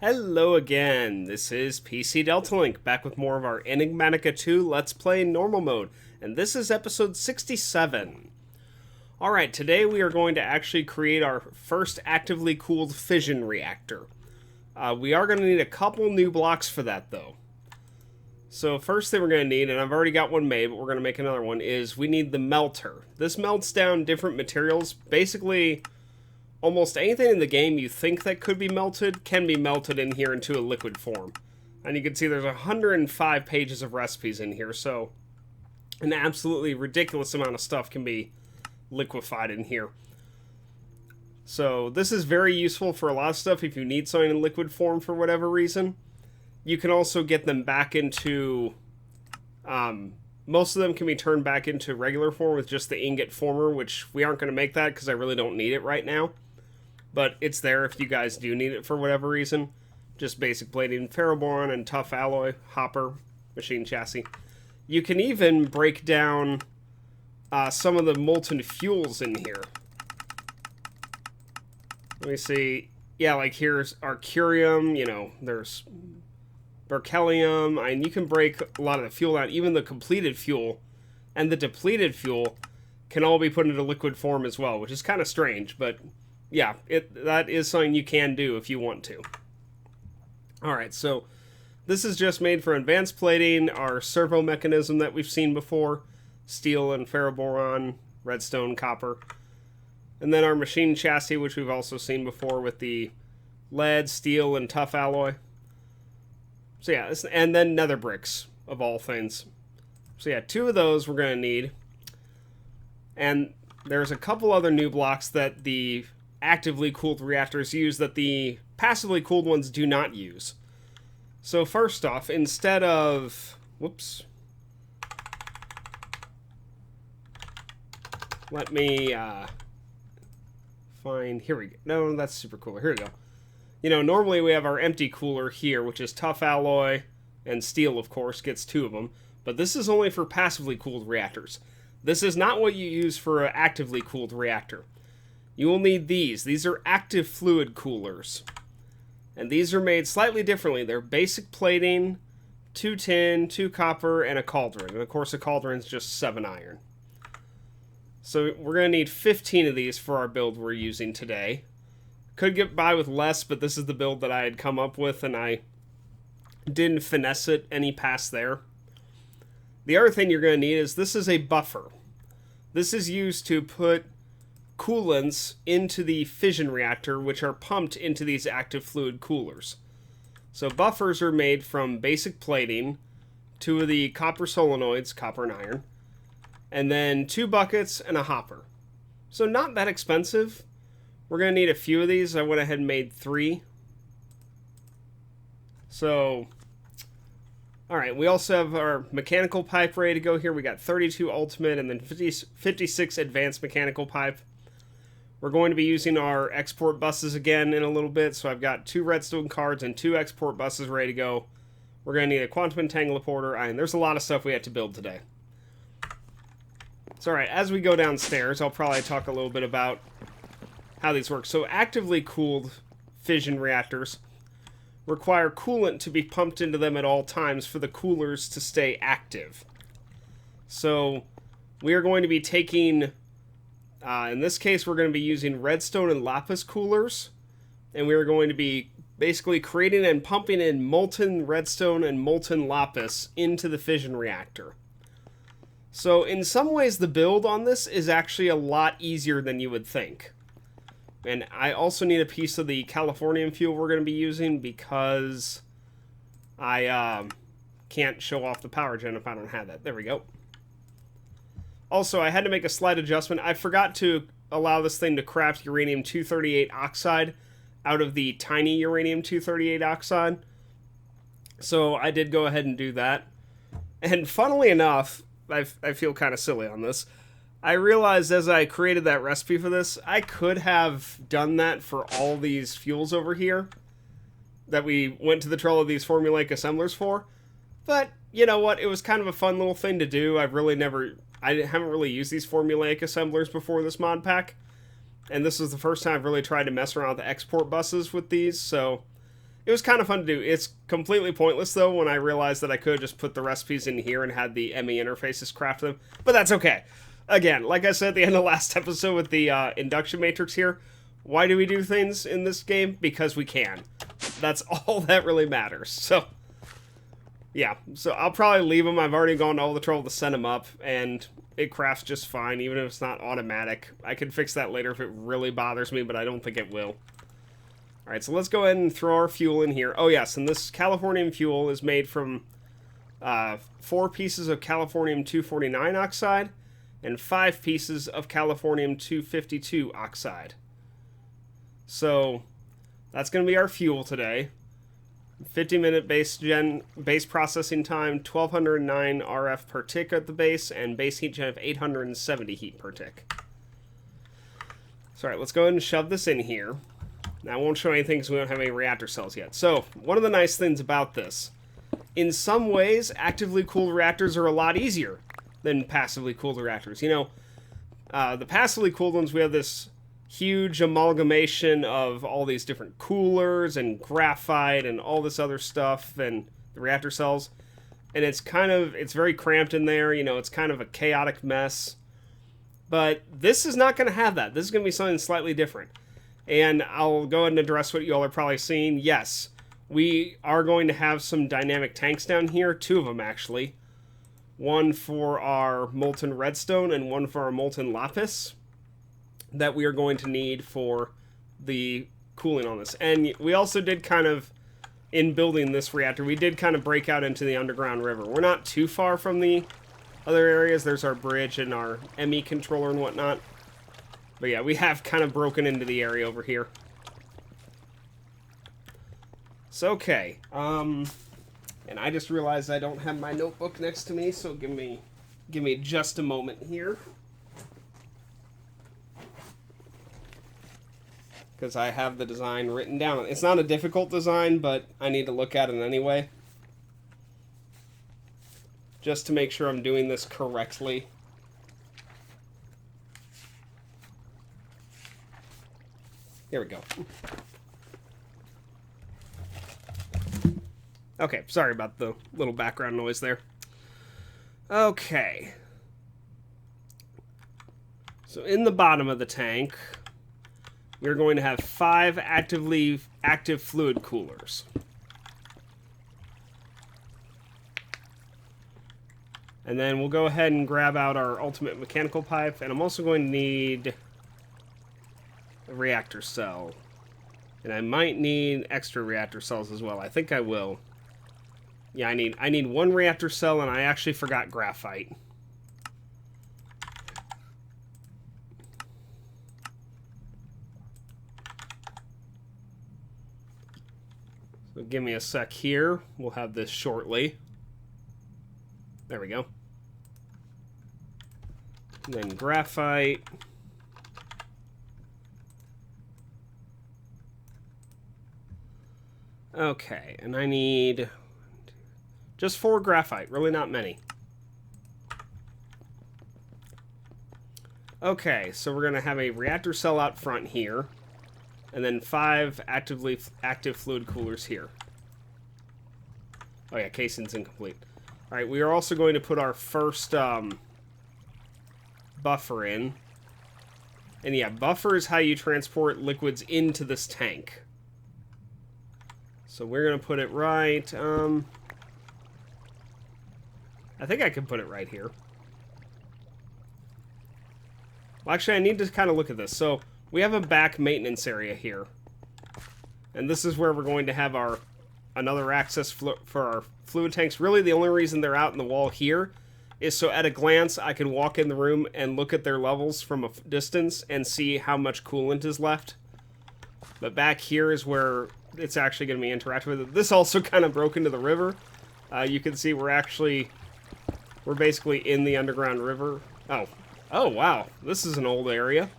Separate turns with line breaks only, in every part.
Hello again, this is PC Delta Link, back with more of our Enigmatica 2 Let's Play Normal Mode, and this is episode 67. Alright, today we are going to actually create our first actively cooled fission reactor. We are going to need a couple new blocks for that, though. So first thing we're going to need, and I've already got one made, but we're going to make another one, is we need the melter. This melts down different materials, basically almost anything in the game you think that could be melted can be melted in here into a liquid form. And you can see there's 105 pages of recipes in here, so an absolutely ridiculous amount of stuff can be liquefied in here. So this is very useful for a lot of stuff if you need something in liquid form for whatever reason. You can also get them back into... most of them can be turned back into regular form with just the ingot former, which we aren't going to make that because I really don't need it right now. But it's there if you guys do need it for whatever reason. Just basic plating, ferroboron, and tough alloy, hopper, machine chassis. You can even break down some of the molten fuels in here. Let me see. Yeah, like here's arcurium, you know, there's berkelium, and you can break a lot of the fuel out. Even the completed fuel and the depleted fuel can all be put into liquid form as well, which is kind of strange, but yeah, that is something you can do if you want to. Alright, so this is just made for advanced plating, our servo mechanism that we've seen before, steel and ferroboron, redstone, copper, and then our machine chassis, which we've also seen before with the lead, steel, and tough alloy. So yeah, and then nether bricks, of all things. So yeah, 2 of those we're going to need. And there's a couple other new blocks that the actively cooled reactors use that the passively cooled ones do not use. So first off, instead of... Whoops. Let me find... Here we go. No, that's super cool. Here we go. You know, normally we have our empty cooler here, which is tough alloy, and steel, of course, gets 2 of them. But this is only for passively cooled reactors. This is not what you use for an actively cooled reactor. You will need these. These are active fluid coolers. And these are made slightly differently. They're basic plating, 2 tin, 2 copper, and a cauldron. And of course, a cauldron is just 7 iron. So we're going to need 15 of these for our build we're using today. Could get by with less, but this is the build that I had come up with, and I didn't finesse it any past there. The other thing you're going to need is this is a buffer. This is used to put coolants into the fission reactor, which are pumped into these active fluid coolers. So buffers are made from basic plating, 2 of the copper solenoids, copper and iron, and then 2 buckets and a hopper. So not that expensive. We're going to need a few of these. I went ahead and made 3. So, alright, we also have our mechanical pipe ready to go here. We got 32 ultimate and then 56 advanced mechanical pipe. We're going to be using our export buses again in a little bit, so I've got 2 redstone cards and 2 export buses ready to go. We're going to need a quantum entangler and there's a lot of stuff we have to build today. So alright, as we go downstairs, I'll probably talk a little bit about how these work. So actively cooled fission reactors require coolant to be pumped into them at all times for the coolers to stay active. So we are going to be taking... in this case, we're going to be using redstone and lapis coolers, and we are going to be basically creating and pumping in molten redstone and molten lapis into the fission reactor. So in some ways, the build on this is actually a lot easier than you would think. And I also need a piece of the Californium fuel we're going to be using because I can't show off the power gen if I don't have that. There we go. Also, I had to make a slight adjustment. I forgot to allow this thing to craft uranium-238 oxide out of the tiny uranium-238 oxide. So I did go ahead and do that. And funnily enough, I feel kind of silly on this. I realized as I created that recipe for this, I could have done that for all these fuels over here that we went to the trouble of these formulaic assemblers for. But, you know what, it was kind of a fun little thing to do. I haven't really used these formulaic assemblers before this mod pack. And this is the first time I've really tried to mess around with the export buses with these, so it was kind of fun to do. It's completely pointless, though, when I realized that I could just put the recipes in here and had the ME interfaces craft them. But that's okay. Again, like I said at the end of the last episode with the induction matrix here, why do we do things in this game? Because we can. That's all that really matters. So, yeah. So I'll probably leave them. I've already gone to all the trouble to send them up, and it crafts just fine, even if it's not automatic. I can fix that later if it really bothers me, but I don't think it will. Alright, so let's go ahead and throw our fuel in here. Oh yes, and this Californium fuel is made from 4 pieces of Californium-249 oxide and 5 pieces of Californium-252 oxide. So, that's going to be our fuel today. 50-minute base processing time, 1209 RF per tick at the base, and base heat gen of 870 heat per tick. So, alright, let's go ahead and shove this in here. Now, I won't show anything because we don't have any reactor cells yet. So, one of the nice things about this, in some ways, actively cooled reactors are a lot easier than passively cooled reactors. You know, the passively cooled ones, we have this huge amalgamation of all these different coolers and graphite and all this other stuff and the reactor cells. And it's very cramped in there. You know, it's kind of a chaotic mess. But this is not going to have that. This is going to be something slightly different. And I'll go ahead and address what you all are probably seeing. Yes, we are going to have some dynamic tanks down here. 2 of them, actually. One for our molten redstone and one for our molten lapis that we are going to need for the cooling on this. And we also did kind of, in building this reactor, we did kind of break out into the underground river. We're not too far from the other areas. There's our bridge and our ME controller and whatnot. But yeah, we have kind of broken into the area over here. So, okay. And I just realized I don't have my notebook next to me, so give me just a moment here. Because I have the design written down. It's not a difficult design, but I need to look at it anyway. Just to make sure I'm doing this correctly. Here we go. Okay, sorry about the little background noise there. Okay. So in the bottom of the tank, we're going to have 5 active fluid coolers. And then we'll go ahead and grab out our ultimate mechanical pipe, and I'm also going to need a reactor cell. And I might need extra reactor cells as well. I think I will. Yeah, I need 1 reactor cell, and I actually forgot graphite. So give me a sec here. We'll have this shortly. There we go. And then graphite. Okay, and I need just 4 graphite, really not many. Okay, so we're going to have a reactor cell out front here, and then 5 active fluid coolers here. Oh yeah, casing's incomplete. Alright, we are also going to put our first buffer in. And yeah, buffer is how you transport liquids into this tank. So we're going to put it right, I think I can put it right here. Well, actually, I need to kind of look at this. So we have a back maintenance area here. And this is where we're going to have another access for our fluid tanks. Really, the only reason they're out in the wall here is so at a glance, I can walk in the room and look at their levels from a distance and see how much coolant is left. But back here is where it's actually going to be interactive with it. This also kind of broke into the river. You can see we're basically in the underground river. Oh, wow. This is an old area.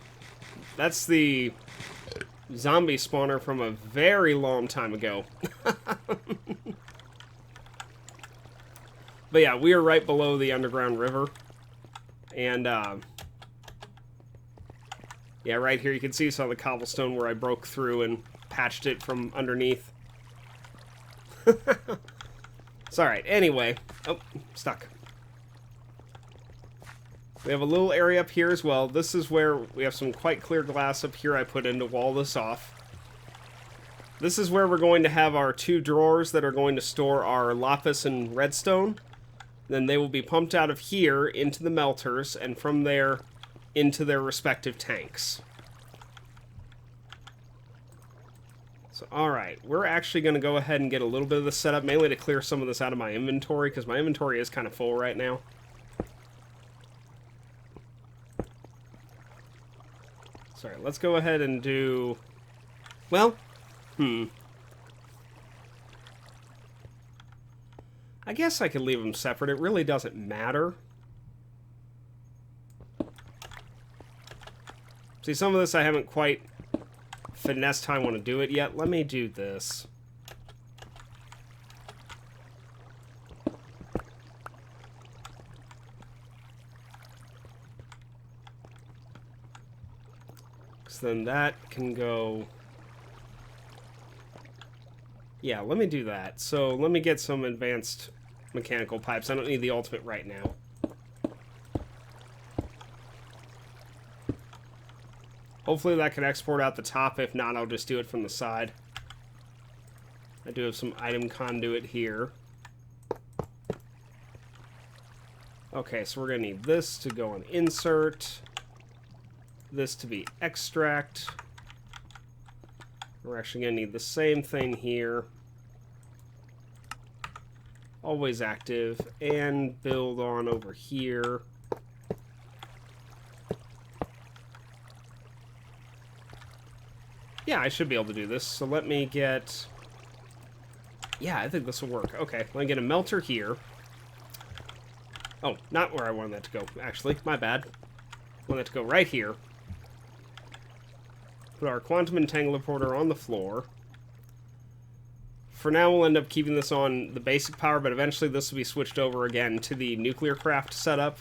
That's the zombie spawner from a very long time ago. But yeah, we are right below the underground river. And, yeah, right here you can see some of the cobblestone where I broke through and patched it from underneath. It's alright. Anyway. Oh, stuck. We have a little area up here as well. This is where we have some quite clear glass up here I put in to wall this off. This is where we're going to have our 2 drawers that are going to store our lapis and redstone. Then they will be pumped out of here into the melters, and from there into their respective tanks. So, alright, we're actually going to go ahead and get a little bit of the setup, mainly to clear some of this out of my inventory, because my inventory is kind of full right now. Sorry, let's go ahead and do... Well, I guess I could leave them separate. It really doesn't matter. See, some of this I haven't quite finessed how I want to do it yet. Let me do this. So then that can go... Yeah, let me do that. So let me get some advanced mechanical pipes. I don't need the ultimate right now. Hopefully that can export out the top. If not, I'll just do it from the side. I do have some item conduit here. Okay, so we're going to need this to go on insert. This to be extract. We're actually going to need the same thing here. Always active. And build on over here. Yeah, I should be able to do this. So let me get... Yeah, I think this will work. Okay, let me get a melter here. Oh, not where I wanted that to go, actually. My bad. I want that to go right here. Put our quantum entangler on the floor. For now, we'll end up keeping this on the basic power, but eventually this will be switched over again to the nuclear craft setup.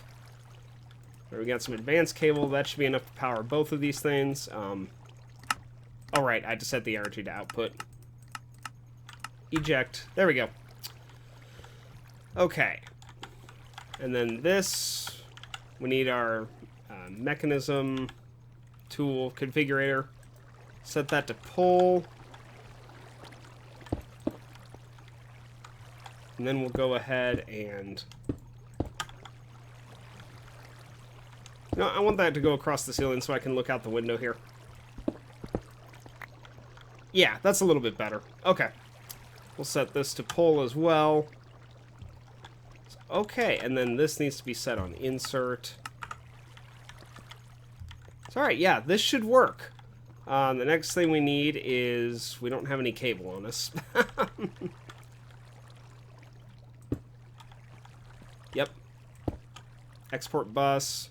There, we got some advanced cable. That should be enough to power both of these things. Alright, I had to set the energy to output. Eject. There we go. Okay. And then this, we need our mechanism tool configurator. Set that to pull. And then we'll go ahead and... No, I want that to go across the ceiling so I can look out the window here. Yeah, that's a little bit better. Okay. We'll set this to pull as well. Okay, and then this needs to be set on insert. It's alright, yeah, this should work. The next thing we need is... We don't have any cable on us. Yep. Export bus.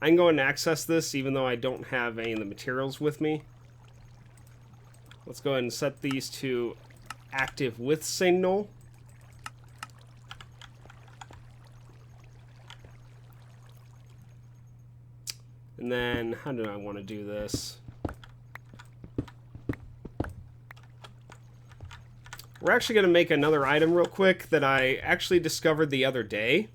I can go and access this even though I don't have any of the materials with me. Let's go ahead and set these to active with signal. And then, how do I want to do this? We're actually going to make another item real quick that I actually discovered the other day.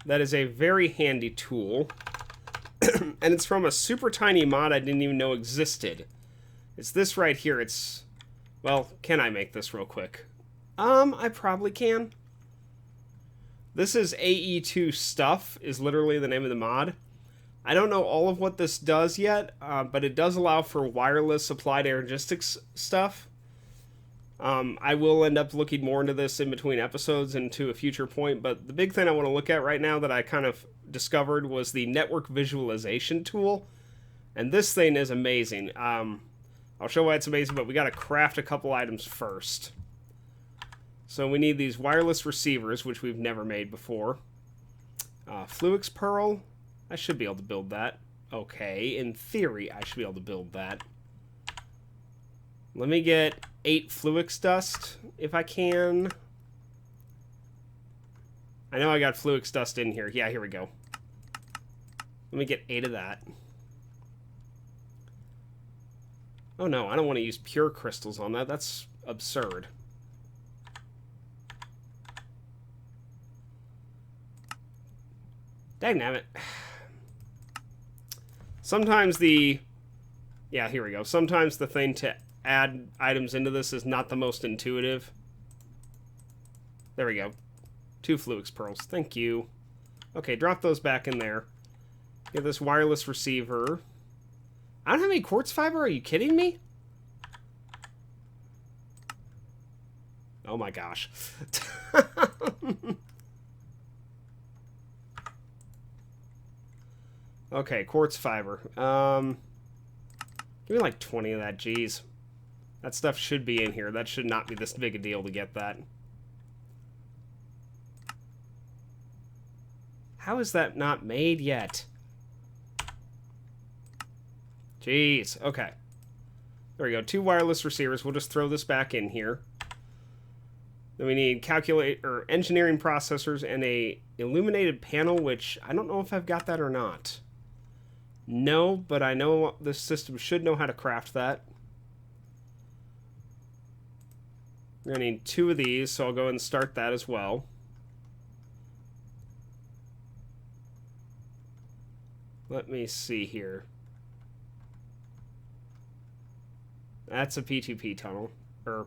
That is a very handy tool. And it's from a super tiny mod I didn't even know existed. It's this right here. It's... Well, can I make this real quick? I probably can. This is AE2 Stuff, is literally the name of the mod. I don't know all of what this does yet, but it does allow for wireless applied energistics stuff. I will end up looking more into this in between episodes and to a future point, but the big thing I want to look at right now that I kind of discovered was the network visualization tool. And this thing is amazing. I'll show why it's amazing, but we got to craft a couple items first. So we need these wireless receivers, which we've never made before. Fluix Pearl. I should be able to build that. Okay, in theory, I should be able to build that. Let me get 8 Fluix Dust, if I can. I know I got Fluix Dust in here. Yeah, here we go. Let me get 8 of that. Oh no, I don't want to use pure crystals on that. That's absurd. Dangnabbit. Sometimes the... Yeah, here we go. Sometimes the thing to add items into this is not the most intuitive. There we go. 2 Fluix pearls. Thank you. Okay, drop those back in there. Get this wireless receiver. I don't have any quartz fiber? Are you kidding me? Oh my gosh. Okay, quartz fiber. Give me like 20 of that, jeez. That stuff should be in here. That should not be this big a deal to get that. How is that not made yet? Jeez, okay. There we go, 2 wireless receivers. We'll just throw this back in here. Then we need engineering processors and a illuminated panel, which I don't know if I've got that or not. No, but I know this system should know how to craft that. We're going to need 2 of these, so I'll go ahead and start that as well. Let me see here. That's a P2P tunnel. Or,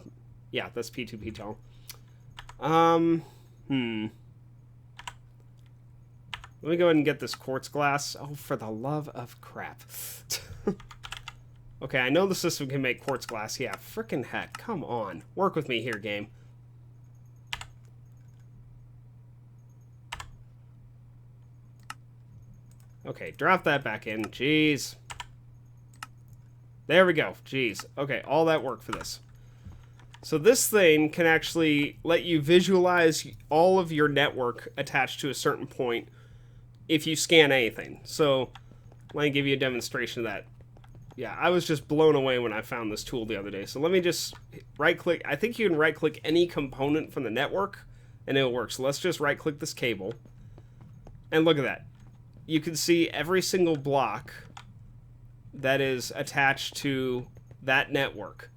yeah, that's P2P tunnel. Let me go ahead and get this quartz glass. Oh, for the love of crap. Okay, I know the system can make quartz glass. Yeah, frickin' heck. Come on. Work with me here, game. Okay, drop that back in. Jeez. There we go. Jeez. Okay, all that work for this. So this thing can actually let you visualize all of your network attached to a certain point if you scan anything. So let me give you a demonstration of that. Yeah, I was just blown away when I found this tool the other day. So let me just right-click. I think you can right-click any component from the network, and it'll work. So let's just right-click this cable. And look at that. You can see every single block that is attached to that network,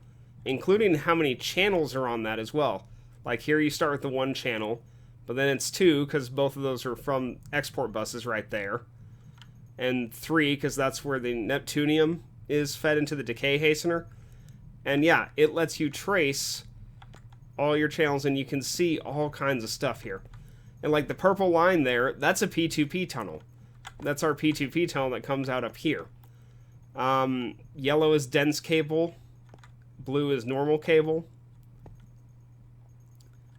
including how many channels are on that as well. Like here you start with the 1 channel, but then it's 2 because both of those are from export buses right there. And 3 because that's where the Neptunium is fed into the decay hastener. And yeah, it lets you trace all your channels and you can see all kinds of stuff here. And like the purple line there, that's a P2P tunnel. That's our P2P tunnel that comes out up here. Yellow is dense cable. Blue is normal cable.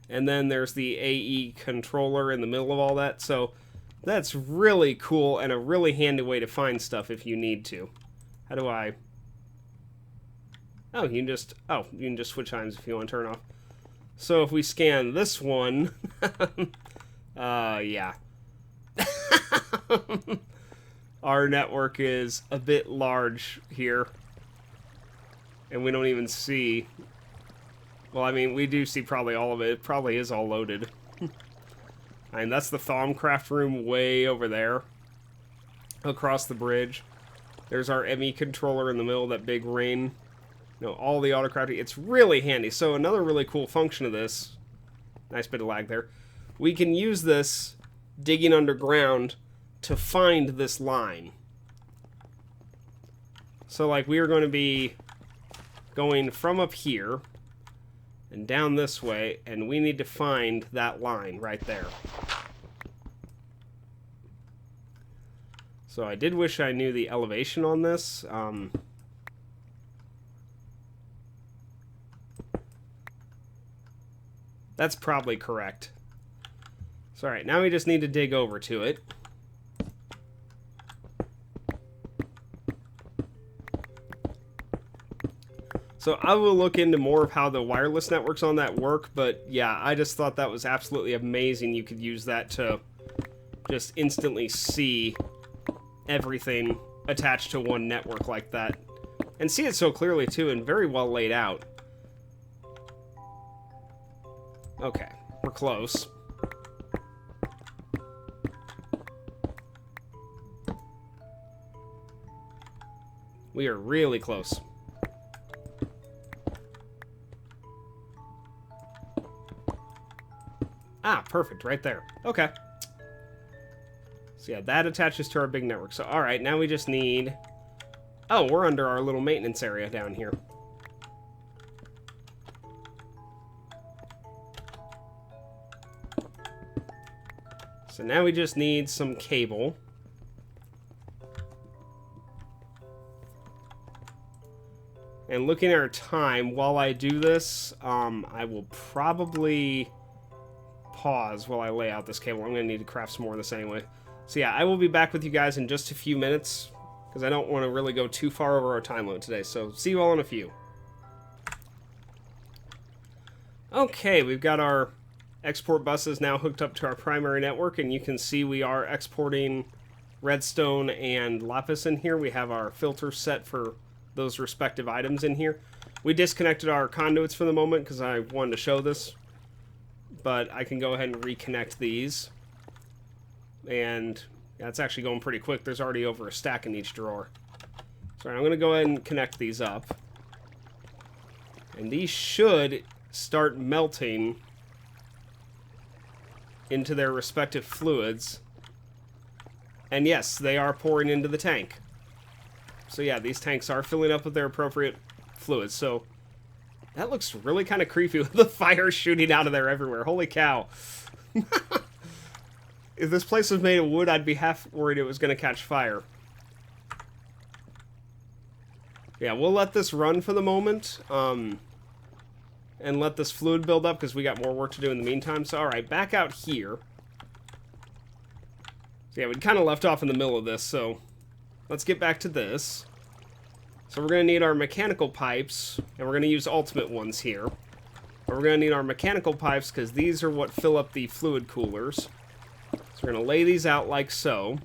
And then there's the AE controller in the middle of all that. So that's really cool and a really handy way to find stuff if you need to. How do I... Oh, you can just switch times if you want to turn off. So if we scan this one... yeah. Our network is a bit large here. And we don't even see... Well, I mean, we do see probably all of it. It probably is all loaded. And that's the Thaumcraft room way over there. Across the bridge. There's our ME controller in the middle of that big ring. You know, all the autocrafting. It's really handy. So another really cool function of this... Nice bit of lag there. We can use this digging underground to find this line. So, like, we are going to be going from up here and down this way, and we need to find that line right there. So I did wish I knew the elevation on this. That's probably correct. So, alright, now we just need to dig over to it. So I will look into more of how the wireless networks on that work, but yeah, I just thought that was absolutely amazing. You could use that to just instantly see everything attached to one network like that. And see it so clearly too, and very well laid out. Okay, we're close. We are really close. Ah, perfect, right there. Okay. So yeah, that attaches to our big network. So, alright, now we just need... Oh, we're under our little maintenance area down here. So now we just need some cable. And looking at our time, while I do this, I will probably pause while I lay out this cable. I'm going to need to craft some more of this anyway. So yeah, I will be back with you guys in just a few minutes, because I don't want to really go too far over our time limit today. So see you all in a few. Okay, we've got our export buses now hooked up to our primary network, and you can see we are exporting redstone and lapis in here. We have our filter set for those respective items in here. We disconnected our conduits for the moment because I wanted to show this, but I can go ahead and reconnect these. And yeah, it's actually going pretty quick. There's already over a stack in each drawer. So I'm going to go ahead and connect these up. And these should start melting into their respective fluids. And yes, they are pouring into the tank. So yeah, these tanks are filling up with their appropriate fluids. So that looks really kind of creepy with the fire shooting out of there everywhere. Holy cow. If this place was made of wood, I'd be half worried it was going to catch fire. Yeah, we'll let this run for the moment. And let this fluid build up because we got more work to do in the meantime. So alright, back out here. So yeah, we kind of left off in the middle of this, so let's get back to this. So we're going to need our mechanical pipes, and we're going to use ultimate ones here. And we're going to need our mechanical pipes because these are what fill up the fluid coolers. So we're going to lay these out like so.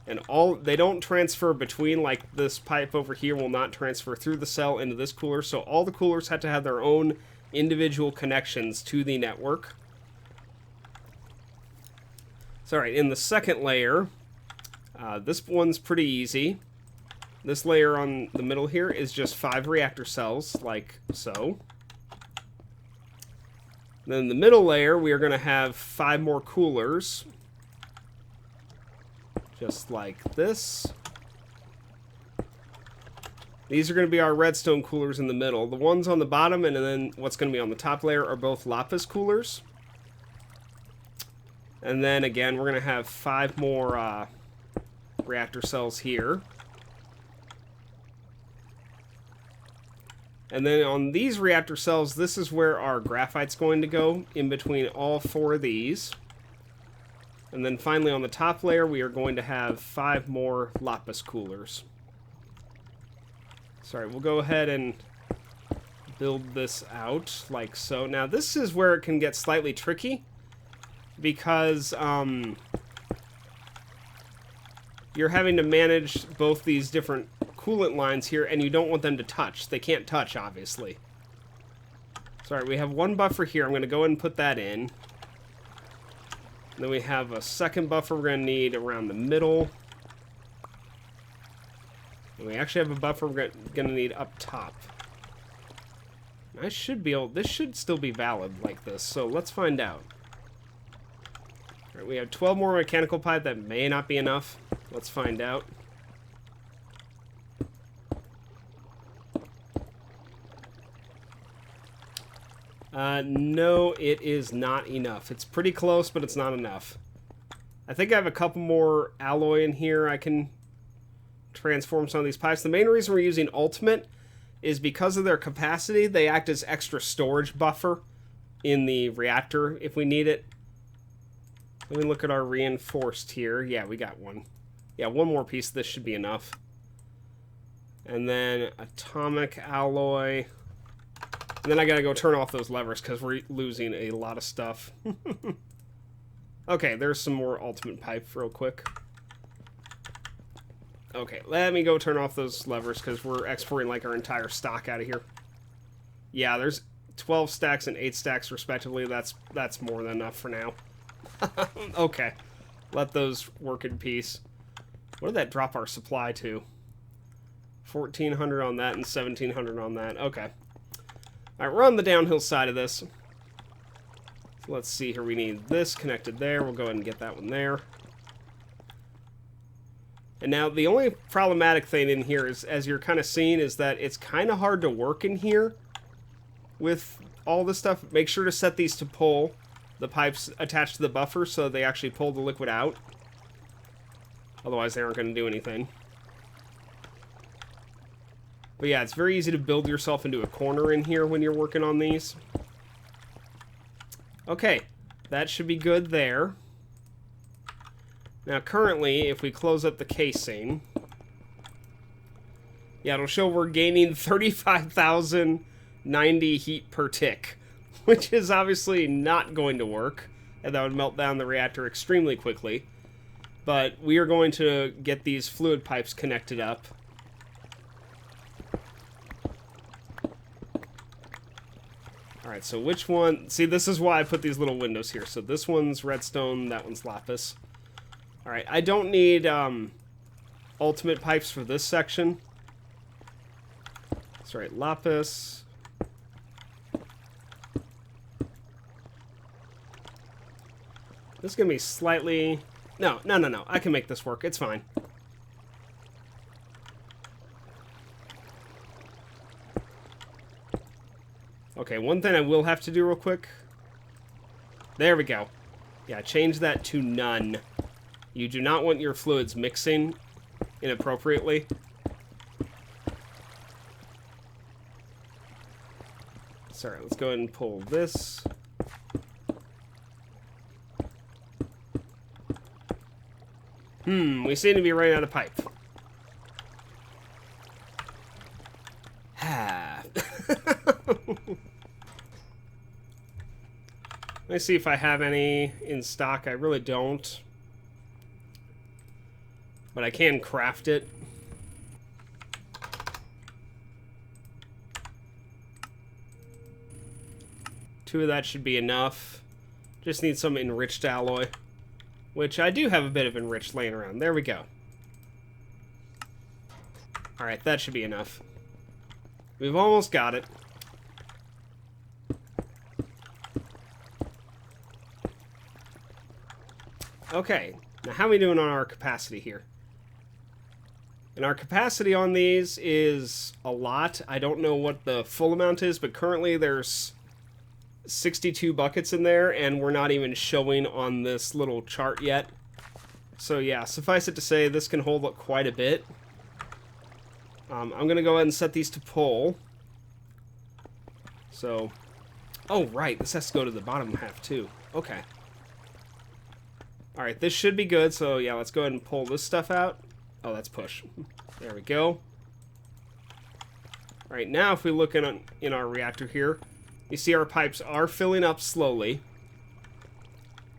And they don't transfer between, like this pipe over here will not transfer through the cell into this cooler. So all the coolers have to have their own individual connections to the network. So alright, in the second layer, this one's pretty easy. This layer on the middle here is just 5 reactor cells, like so. Then in the middle layer, we are going to have 5 more coolers. Just like this. These are going to be our redstone coolers in the middle. The ones on the bottom and then what's going to be on the top layer are both lapis coolers. And then again, we're going to have 5 more reactor cells here. And then on these reactor cells, this is where our graphite's going to go, in between all 4 of these. And then finally on the top layer, we are going to have 5 more lapis coolers. Sorry, we'll go ahead and build this out like so. Now this is where it can get slightly tricky, because you're having to manage both these different coolant lines here, and you don't want them to touch. They can't touch, obviously. Sorry, we have 1 buffer here. I'm going to go ahead and put that in. And then we have a second buffer we're going to need around the middle. And we actually have a buffer we're going to need up top. I should be able... This should still be valid like this, so let's find out. Alright, we have 12 more mechanical pipe. That may not be enough. Let's find out. No, it is not enough. It's pretty close, but it's not enough. I think I have a couple more alloy in here I can transform some of these pipes. The main reason we're using ultimate is because of their capacity. They act as extra storage buffer in the reactor if we need it. Let me look at our reinforced here. Yeah, we got one. Yeah, 1 more piece of this should be enough. And then atomic alloy. And then I gotta go turn off those levers because we're losing a lot of stuff. Okay, there's some more ultimate pipe real quick. Okay, let me go turn off those levers because we're exporting like our entire stock out of here. Yeah, there's 12 stacks and 8 stacks respectively. That's more than enough for now. Okay, let those work in peace. What did that drop our supply to? 1,400 on that and 1,700 on that. Okay. Alright, we're on the downhill side of this. So let's see here. We need this connected there. We'll go ahead and get that one there. And now the only problematic thing in here is, as you're kind of seeing, is that it's kind of hard to work in here with all this stuff. Make sure to set these to pull the pipes attached to the buffer so they actually pull the liquid out. Otherwise, they aren't going to do anything. But yeah, it's very easy to build yourself into a corner in here when you're working on these. Okay, that should be good there. Now, currently, if we close up the casing, yeah, it'll show we're gaining 35,090 heat per tick, which is obviously not going to work, and that would melt down the reactor extremely quickly. But we are going to get these fluid pipes connected up. Alright, so which one... See, this is why I put these little windows here. So this one's redstone, that one's lapis. Alright, I don't need ultimate pipes for this section. That's right, lapis. This is going to be slightly... No. I can make this work. It's fine. Okay, one thing I will have to do real quick. There we go. Yeah, change that to none. You do not want your fluids mixing inappropriately. Sorry, let's go ahead and pull this. We seem to be running out of pipe. Let me see if I have any in stock. I really don't. But I can craft it. Two of that should be enough. Just need some enriched alloy. Which I do have a bit of enriched laying around. There we go. Alright, that should be enough. We've almost got it. Okay, now how are we doing on our capacity here? And our capacity on these is a lot. I don't know what the full amount is, but currently there's 62 buckets in there, and we're not even showing on this little chart yet. So yeah, suffice it to say, this can hold up quite a bit. I'm going to go ahead and set these to pull. So, oh right, this has to go to the bottom half too. Okay. Alright, this should be good, so yeah, let's go ahead and pull this stuff out. Oh, that's push. There we go. Alright, now if we look in our reactor here, you see our pipes are filling up slowly.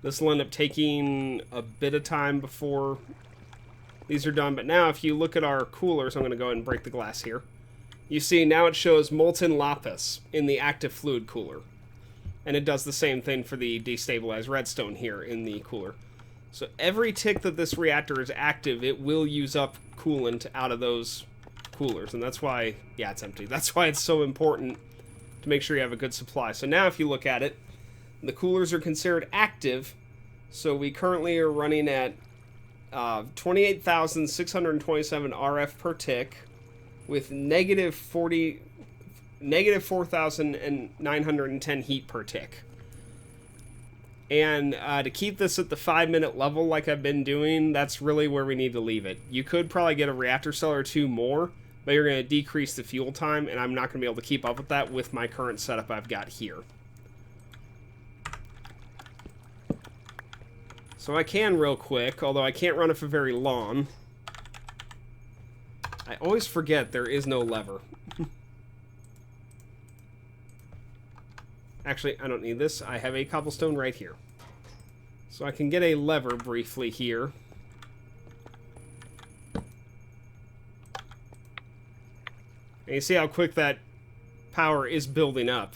This will end up taking a bit of time before these are done, but now if you look at our coolers, I'm going to go ahead and break the glass here. You see now it shows molten lapis in the active fluid cooler. And it does the same thing for the destabilized redstone here in the cooler. So every tick that this reactor is active, it will use up coolant out of those coolers. And that's why, yeah, it's empty. That's why it's so important to make sure you have a good supply. So now if you look at it, the coolers are considered active. So we currently are running at 28,627 RF per tick with negative 4,910 heat per tick. And to keep this at the 5-minute level like I've been doing, that's really where we need to leave it. You could probably get a reactor cell or two more, but you're going to decrease the fuel time, and I'm not going to be able to keep up with that with my current setup I've got here. So I can real quick, although I can't run it for very long. I always forget there is no lever. Actually, I don't need this. I have a cobblestone right here. So I can get a lever briefly here. And you see how quick that power is building up.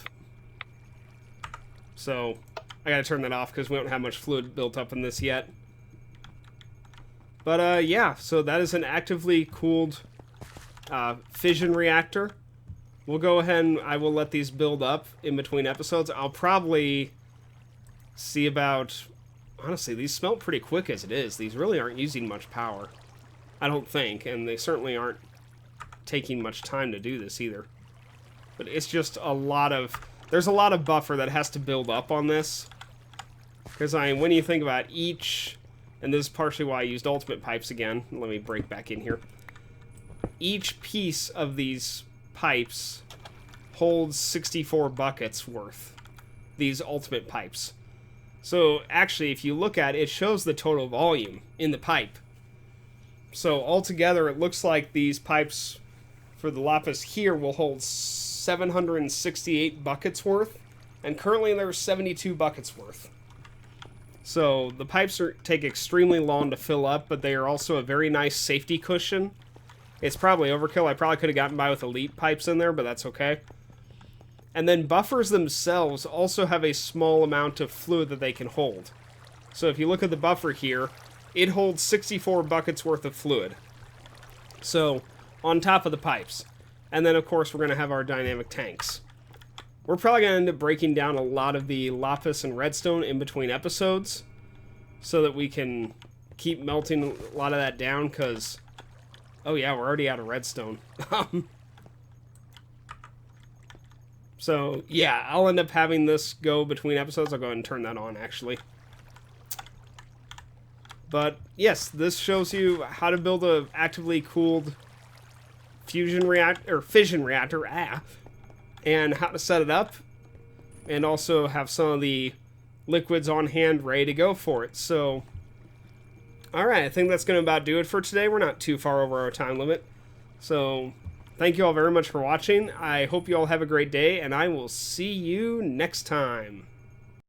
So I gotta turn that off because we don't have much fluid built up in this yet. But yeah, so that is an actively cooled fission reactor. We'll go ahead and I will let these build up in between episodes. I'll probably see about... Honestly, these smelt pretty quick as it is. These really aren't using much power. I don't think, and they certainly aren't taking much time to do this either. But it's just a lot of... There's a lot of buffer that has to build up on this. Because, when you think about each... And this is partially why I used ultimate pipes again. Let me break back in here. Each piece of these pipes holds 64 buckets worth. These ultimate pipes. So, actually, if you look at it, it shows the total volume in the pipe. So, altogether, it looks like these pipes for the lapis here will hold 768 buckets worth. And currently, there's 72 buckets worth. So, the pipes take extremely long to fill up, but they are also a very nice safety cushion. It's probably overkill. I probably could have gotten by with elite pipes in there, but that's okay. And then buffers themselves also have a small amount of fluid that they can hold. So if you look at the buffer here, it holds 64 buckets worth of fluid. So, on top of the pipes. And then, of course, we're going to have our dynamic tanks. We're probably going to end up breaking down a lot of the lapis and redstone in between episodes, so that we can keep melting a lot of that down, because... Oh yeah, we're already out of redstone. So, yeah, I'll end up having this go between episodes. I'll go ahead and turn that on, actually. But, yes, this shows you how to build a actively cooled fission reactor, and how to set it up, and also have some of the liquids on hand ready to go for it. So, alright, I think that's going to about do it for today. We're not too far over our time limit. So, thank you all very much for watching. I hope you all have a great day, and I will see you next time.